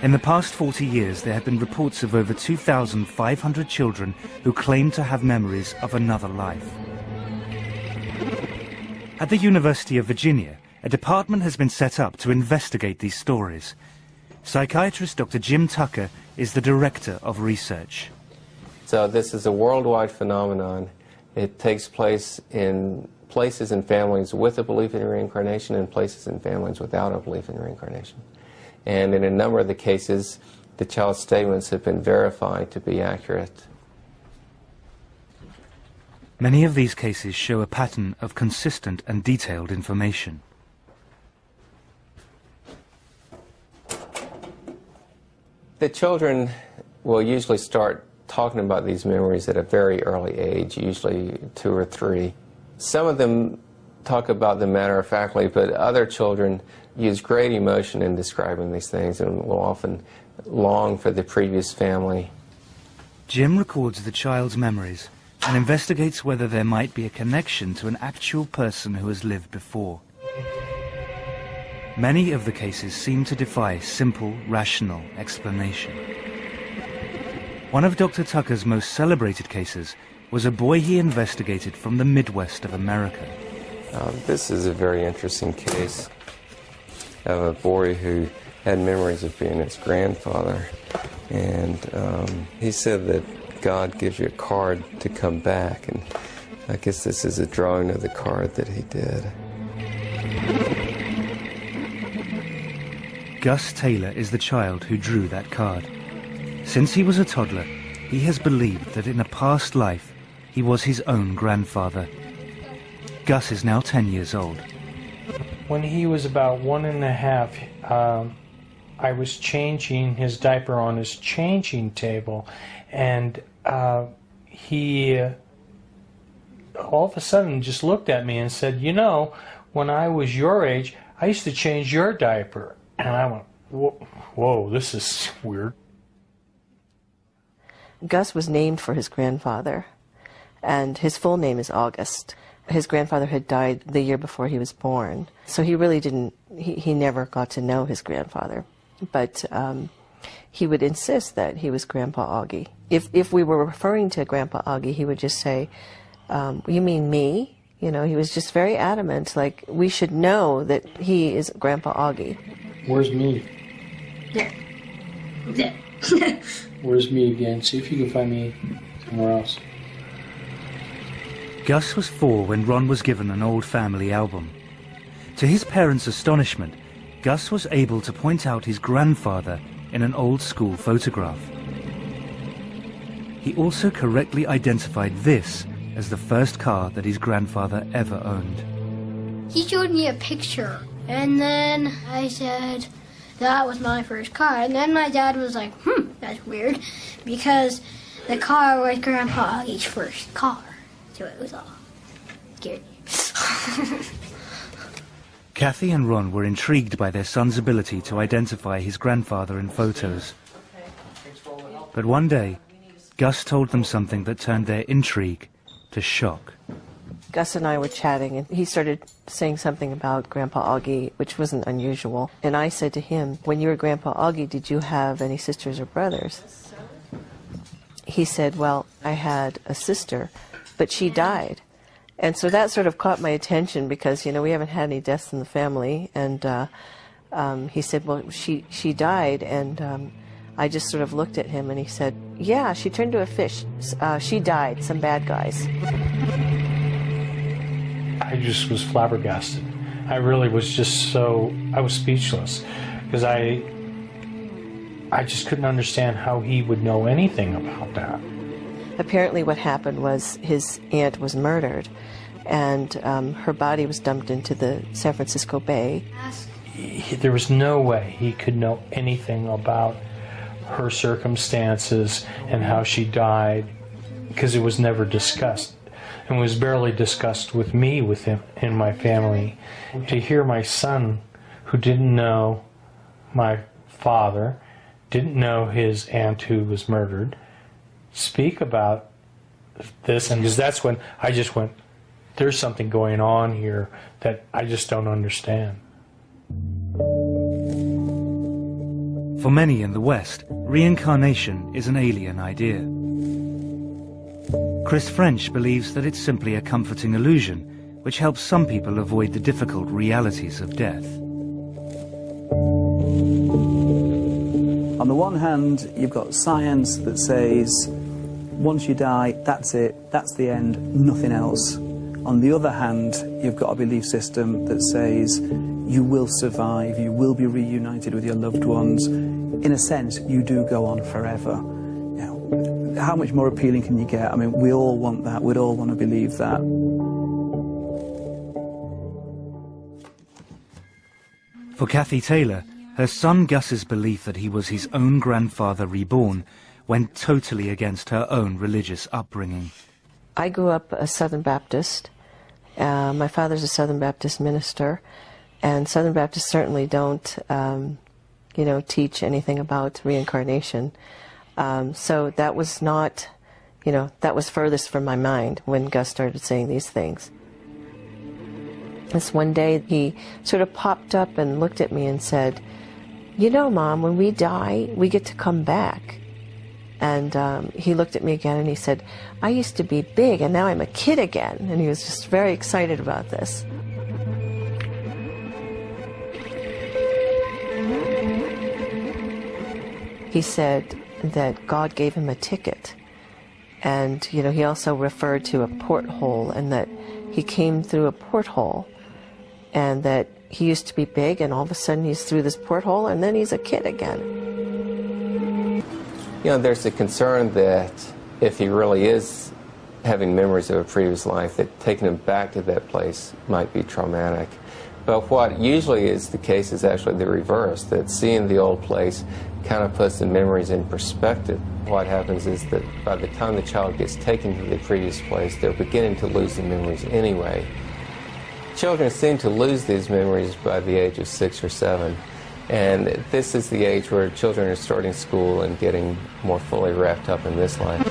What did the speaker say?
In the past 40 years, there have been reports of over 2,500 children who claim to have memories of another life. At the University of Virginia, a department has been set up to investigate these stories. Psychiatrist Dr. Jim Tucker is the director of research. So this is a worldwide phenomenon. It takes place in places and families with a belief in reincarnation and places and families without a belief in reincarnation. And in a number of the cases, the child's statements have been verified to be accurate. Many of these cases show a pattern of consistent and detailed information. The children will usually start talking about these memories at a very early age, usually 2 or 3. Some of them talk about them matter-of-factly, but other children use great emotion in describing these things and will often long for the previous family. Jim records the child's memories and investigates whether there might be a connection to an actual person who has lived before. Many of the cases seem to defy simple, rational explanation. One of Dr. Tucker's most celebrated cases was a boy he investigated from the Midwest of America. This is a very interesting case of a boy who had memories of being his grandfather. And he said that God gives you a card to come back, and I guess this is a drawing of the card that he did. Gus Taylor is the child who drew that card. Since he was a toddler, he has believed that in a past life he was his own grandfather. Gus is now 10 years old. When he was about 1.5, I was changing his diaper on his changing table, and he all of a sudden just looked at me and said, "You know, when I was your age, I used to change your diaper." And I went, whoa, this is weird. Gus was named for his grandfather, and his full name is August. His grandfather had died the year before he was born, so he really didn't, he never got to know his grandfather. But he would insist that he was Grandpa Augie. If we were referring to Grandpa Augie, he would just say, "You mean me?" You know, he was just very adamant, like, we should know that he is Grandpa Augie. Where's me? There. There. Where's me again? See if you can find me somewhere else. Gus was 4 when Ron was given an old family album. To his parents' astonishment, Gus was able to point out his grandfather in an old school photograph. He also correctly identified this as the first car that his grandfather ever owned. He showed me a picture, and then I said, that was my first car. And then my dad was like, that's weird, because the car was Grandpa Augie's first car. So it was all scary. Kathy and Ron were intrigued by their son's ability to identify his grandfather in photos. But one day, Gus told them something that turned their intrigue to shock. Gus and I were chatting, and he started saying something about Grandpa Augie, which wasn't unusual. And I said to him, when you were Grandpa Augie, did you have any sisters or brothers? He said, well, I had a sister, but she died. And so that sort of caught my attention because, you know, we haven't had any deaths in the family. And he said, well, she died. And I just sort of looked at him, and he said, yeah, she turned to a fish. She died, some bad guys. I just was flabbergasted. I really was just I was speechless, because I just couldn't understand how he would know anything about that. Apparently what happened was his aunt was murdered, and her body was dumped into the San Francisco Bay. There was no way he could know anything about her circumstances and how she died, because it was never discussed. And was barely discussed with me, with him, in my family. To hear my son, who didn't know my father, didn't know his aunt who was murdered, speak about this, and because that's when I just went, there's something going on here that I just don't understand. For many in the West, reincarnation is an alien idea. Chris French believes that it's simply a comforting illusion, which helps some people avoid the difficult realities of death. On the one hand, you've got science that says, once you die, that's it, that's the end, nothing else. On the other hand, you've got a belief system that says you will survive, you will be reunited with your loved ones. In a sense, you do go on forever. You know, how much more appealing can you get? I mean, we all want that, we'd all want to believe that. For Kathy Taylor, her son Gus's belief that he was his own grandfather reborn went totally against her own religious upbringing. I grew up a Southern Baptist. My father's a Southern Baptist minister, and Southern Baptists certainly don't, teach anything about reincarnation. So that was not, that was furthest from my mind when Gus started saying these things. This one day he sort of popped up and looked at me and said, "You know, Mom, when we die, we get to come back." And he looked at me again and he said, "I used to be big and now I'm a kid again." And he was just very excited about this. He said that God gave him a ticket. And, he also referred to a porthole, and that he came through a porthole, and that he used to be big and all of a sudden he's through this porthole and then he's a kid again. There's a concern that if he really is having memories of a previous life, that taking him back to that place might be traumatic. But what usually is the case is actually the reverse, that seeing the old place kind of puts the memories in perspective. What happens is that by the time the child gets taken to the previous place, they're beginning to lose the memories anyway. Children seem to lose these memories by the age of 6 or 7. And this is the age where children are starting school and getting more fully wrapped up in this life.